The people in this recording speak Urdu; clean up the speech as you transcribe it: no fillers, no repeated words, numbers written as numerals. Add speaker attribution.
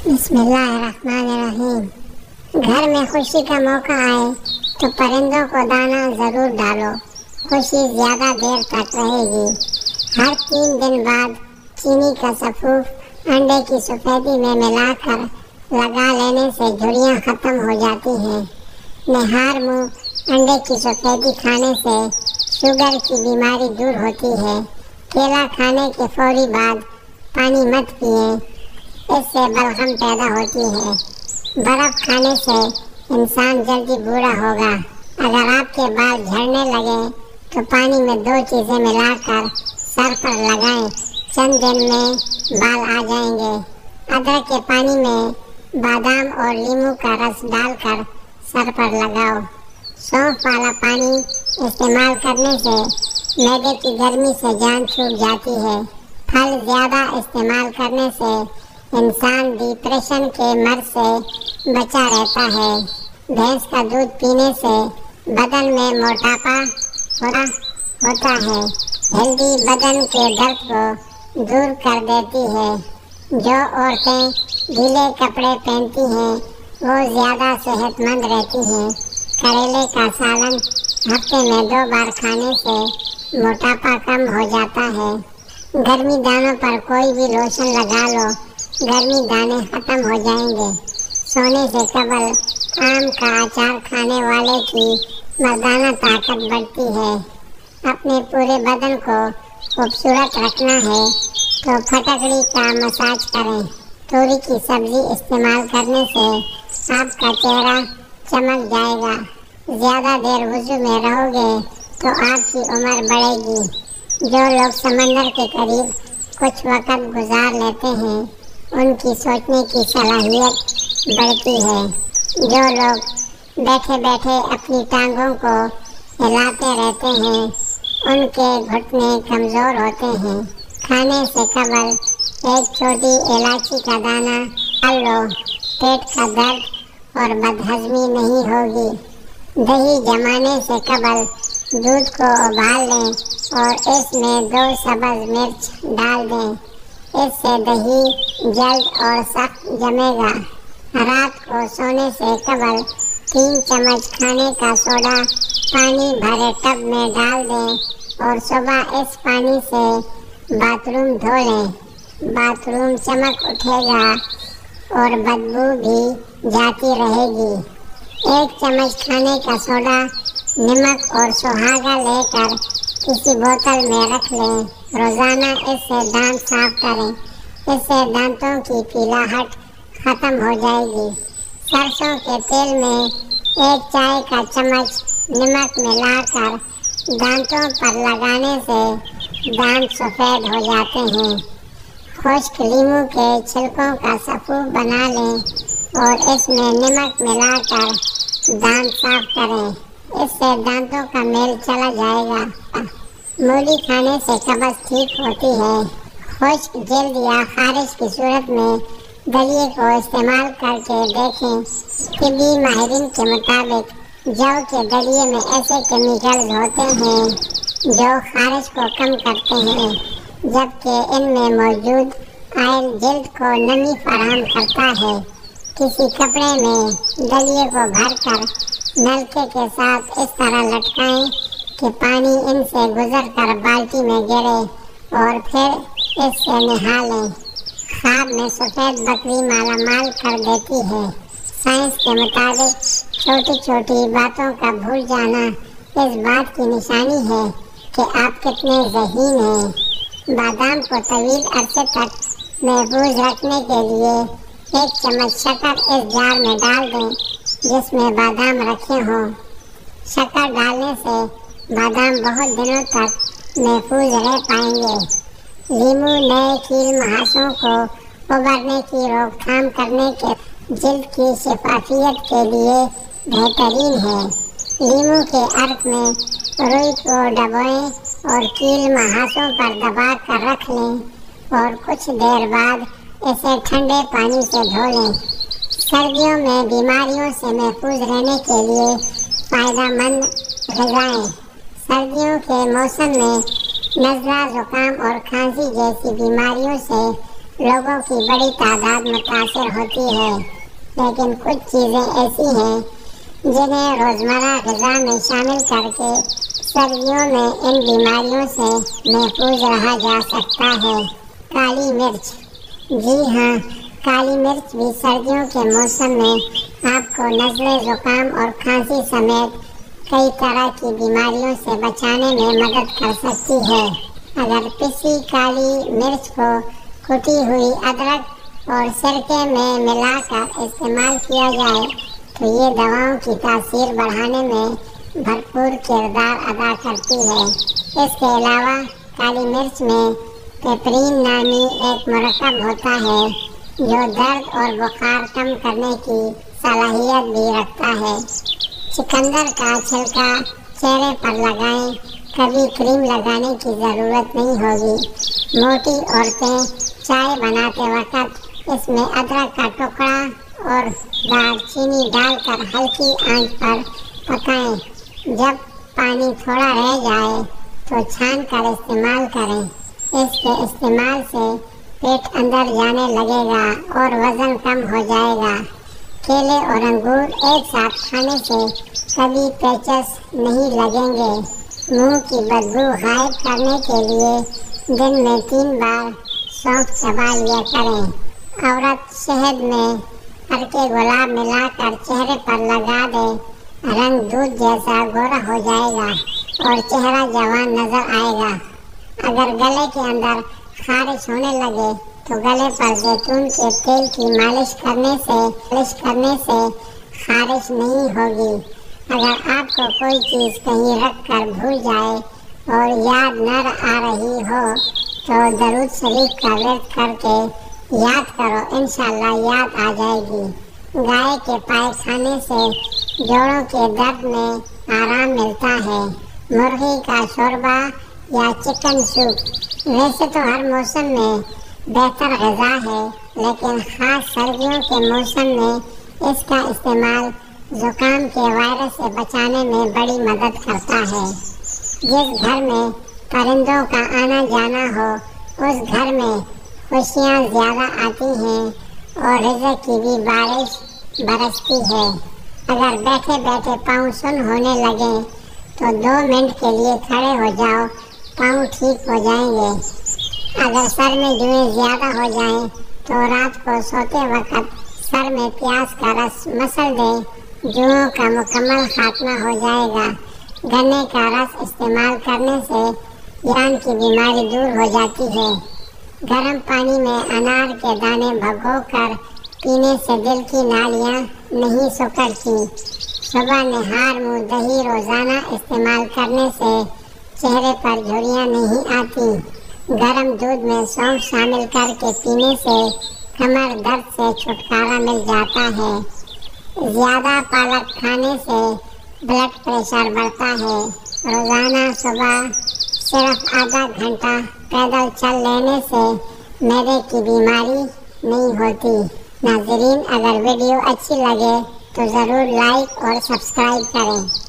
Speaker 1: بسم اللہ الرحمن الرحیم۔ گھر میں خوشی کا موقع آئے تو پرندوں کو دانہ ضرور ڈالو، خوشی زیادہ دیر تک رہے گی۔ ہر 3 دن بعد چینی کا سفوف انڈے کی سفیدی میں ملا کر لگا لینے سے جھریاں ختم ہو جاتی ہیں۔ نہار منہ انڈے کی سفیدی کھانے سے شوگر کی بیماری دور ہوتی ہے۔ کیلا کھانے کے فوری بعد پانی مت پئیں، اس سے بلغم پیدا ہوتی ہے۔ برف کھانے سے انسان جلدی بوڑھا ہوگا۔ اگر آپ کے بال جھڑنے لگے تو پانی میں 2 چیزیں ملا کر سر پر لگائیں، چند دن میں بال آ جائیں گے۔ ادرک کے پانی میں بادام اور لیموں کا رس ڈال کر سر پر لگاؤ۔ سونف والا پانی استعمال کرنے سے معدے کی گرمی سے جان چھوٹ جاتی ہے۔ پھل زیادہ استعمال کرنے سے انسان ڈپریشن کے مرض سے بچا رہتا ہے۔ بھینس کا دودھ پینے سے بدن میں موٹاپا ہوتا ہے۔ ہلدی بدن کے درد کو دور کر دیتی ہے۔ جو عورتیں ڈھیلے کپڑے پہنتی ہیں وہ زیادہ صحت مند رہتی ہیں۔ کریلے کا سالن ہفتے میں 2 بار کھانے سے موٹاپا کم ہو جاتا ہے۔ گرمی دانوں پر کوئی بھی لوشن لگا لو، گرمی دانے ختم ہو جائیں گے۔ سونے سے قبل آم کا اچار کھانے والے کی مردانہ طاقت بڑھتی ہے۔ اپنے پورے بدن کو خوبصورت رکھنا ہے تو پھٹکڑی کا مساج کریں۔ توری کی سبزی استعمال کرنے سے آپ کا چہرہ چمک جائے گا۔ زیادہ دیر وضو میں رہو گے تو آپ کی عمر بڑھے گی۔ جو لوگ سمندر کے قریب کچھ وقت گزار لیتے ہیں ان کی سوچنے کی صلاحیت بڑھتی ہے۔ جو لوگ بیٹھے بیٹھے اپنی ٹانگوں کو ہلاتے رہتے ہیں ان کے گھٹنے کمزور ہوتے ہیں۔ کھانے سے قبل 1 چھوٹی الائچی کا دانہ ڈال لو، پیٹ کا درد اور بدہضمی نہیں ہوگی۔ دہی جمانے سے قبل دودھ کو ابال لیں اور اس میں 2 سبز مرچ ڈال دیں، اس سے دہی جلد اور سخت جمے گا۔ رات کو سونے سے قبل 3 چمچ کھانے کا سوڈا پانی بھرے ٹب میں ڈال دیں اور صبح اس پانی سے باتھ روم دھو لیں۔ باتھ روم چمک اٹھے گا اور بدبو بھی جاتی رہے گی۔ 1 چمچ کھانے کا سوڈا، نمک اور سہاگا لے کر کسی بوتل میں رکھ لیں۔ روزانہ اس سے دانت صاف کریں، اس سے دانتوں کی پیلاہٹ ختم ہو جائے گی۔ سرسوں کے تیل میں 1 چائے کا چمچ نمک ملا کر دانتوں پر لگانے سے دانت سفید ہو جاتے ہیں۔ خشک لیموں کے چھلکوں کا سفوف بنا لیں اور اس میں نمک ملا کر دانت صاف کریں، اس سے دانتوں کا میل چلا جائے گا۔ مولی کھانے سے قبض ٹھیک ہوتی ہے۔ خشک جلد یا خارش کی صورت میں دلیے کو استعمال کر کے دیکھیں۔ طبی ماہرین کے مطابق جو کے دلیے میں ایسے کیمیکلز ہوتے ہیں جو خارش کو کم کرتے ہیں، جبکہ ان میں موجود آئل جلد کو نمی فراہم کرتا ہے۔ کسی کپڑے میں دلیے کو بھر کر نلکے کے ساتھ اس طرح لٹکائیں کہ پانی ان سے گزر کر بالٹی میں گرے اور پھر اس سے نہا لیں۔ خواب میں سفید بکری مالا مال کر دیتی ہے۔ سائنس کے مطابق چھوٹی چھوٹی باتوں کا بھول جانا اس بات کی نشانی ہے کہ آپ کتنے ذہین ہیں۔ بادام کو طویل عرصے تک محفوظ رکھنے کے لیے 1 چمچ شکر اس جار میں ڈال دیں جس میں بادام رکھے ہوں۔ شکر ڈالنے سے بادام بہت دنوں تک محفوظ رہ پائیں گے۔ لیموں نئے کیل مہاسوں کو ابھرنے کی روک تھام کرنے کے جلد کی شفافیت کے لیے بہترین ہے۔ لیموں کے عرق میں روئی کو ڈبوئیں اور کیل مہاسوں پر دبا کر رکھ لیں اور کچھ دیر بعد اسے ٹھنڈے پانی سے دھو لیں۔ سردیوں میں بیماریوں سے محفوظ رہنے کے لیے فائدہ مند غذائیں۔ سردیوں کے موسم میں نزلہ، زکام اور کھانسی جیسی بیماریوں سے لوگوں کی بڑی تعداد متاثر ہوتی ہے، لیکن کچھ چیزیں ایسی ہیں جنہیں روزمرہ غذا میں شامل کر کے سردیوں میں ان بیماریوں سے محفوظ رہا جا سکتا ہے۔ کالی مرچ۔ جی ہاں، کالی مرچ بھی سردیوں کے موسم میں آپ کو نزلے، زکام اور کھانسی سمیت کئی طرح کی بیماریوں سے بچانے میں مدد کر سکتی ہے۔ اگر پسی کالی مرچ کو کٹی ہوئی ادرک اور سرکے میں ملا کر استعمال کیا جائے تو یہ دواؤں کی تاثیر بڑھانے میں بھرپور کردار ادا کرتی ہے۔ اس کے علاوہ کالی مرچ میں پیپرین نامی ایک مرکب ہوتا ہے جو درد اور بخار کم کرنے کی صلاحیت بھی رکھتا ہے۔ چقندر کا چھلکا چہرے پر لگائیں، کبھی کریم لگانے کی ضرورت نہیں ہوگی۔ موٹی عورتیں چائے بناتے وقت اس میں ادرک کا ٹکڑا اور دار چینی ڈال کر ہلکی آنچ پر پکائیں۔ جب پانی تھوڑا رہ جائے تو چھان کر استعمال کریں۔ اس کے استعمال سے پیٹ اندر جانے لگے گا اور وزن کم ہو جائے گا۔ کیلے اور انگور ایک ساتھ کھانے سے کبھی پیچس نہیں لگیں گے۔ منہ کی بدبو غائب کرنے کے لیے دن میں 3 بار سونف چبا لیا کریں۔ عورت شہد میں ارکے گلاب ملا کر چہرے پر لگا دے، رنگ دودھ جیسا گورا ہو جائے گا اور چہرہ جوان نظر آئے گا۔ اگر گلے کے اندر خارش ہونے لگے تو گلے پر زیتون کے تیل کی مالش کرنے سے خارش نہیں ہوگی۔ اگر آپ کو کوئی چیز کہیں رکھ کر بھول جائے اور یاد نہ آ رہی ہو تو درود شریف کا ورد کر کے یاد کرو، انشاءاللہ یاد آ جائے گی۔ گائے کے پائے کھانے سے جوڑوں کے درد میں آرام ملتا ہے۔ مرغی کا شوربہ یا چکن سوپ ویسے تو ہر موسم میں بہتر غذا ہے، لیکن خاص سردیوں کے موسم میں اس کا استعمال زکام کے وائرس سے بچانے میں بڑی مدد کرتا ہے۔ جس گھر میں پرندوں کا آنا جانا ہو اس گھر میں خوشیاں زیادہ آتی ہیں اور رزق کی بھی بارش برستی ہے۔ اگر بیٹھے بیٹھے پاؤں سن ہونے لگیں تو 2 منٹ کے لیے کھڑے ہو جاؤ، پاؤں ٹھیک ہو جائیں گے۔ اگر سر میں جوئیں زیادہ ہو جائیں تو رات کو سوتے وقت سر میں پیاز کا رس مسل دیں، جوؤں کا مکمل خاتمہ ہو جائے گا۔ گنے کا رس استعمال کرنے سے یان کی بیماری دور ہو جاتی ہے۔ گرم پانی میں انار کے دانے بھگو کر پینے سے دل کی نالیاں نہیں سکڑتی۔ صبح نہار منہ دہی روزانہ استعمال کرنے سے چہرے پر جھریاں نہیں آتی۔ گرم دودھ میں سونف شامل کر کے پینے سے کمر درد سے چھٹکارا مل جاتا ہے۔ زیادہ پالک کھانے سے بلڈ پریشر بڑھتا ہے۔ روزانہ صبح صرف آدھا گھنٹہ پیدل چل لینے سے معدے کی بیماری نہیں ہوتی۔ ناظرین، اگر ویڈیو اچھی لگے تو ضرور لائک اور سبسکرائب کریں۔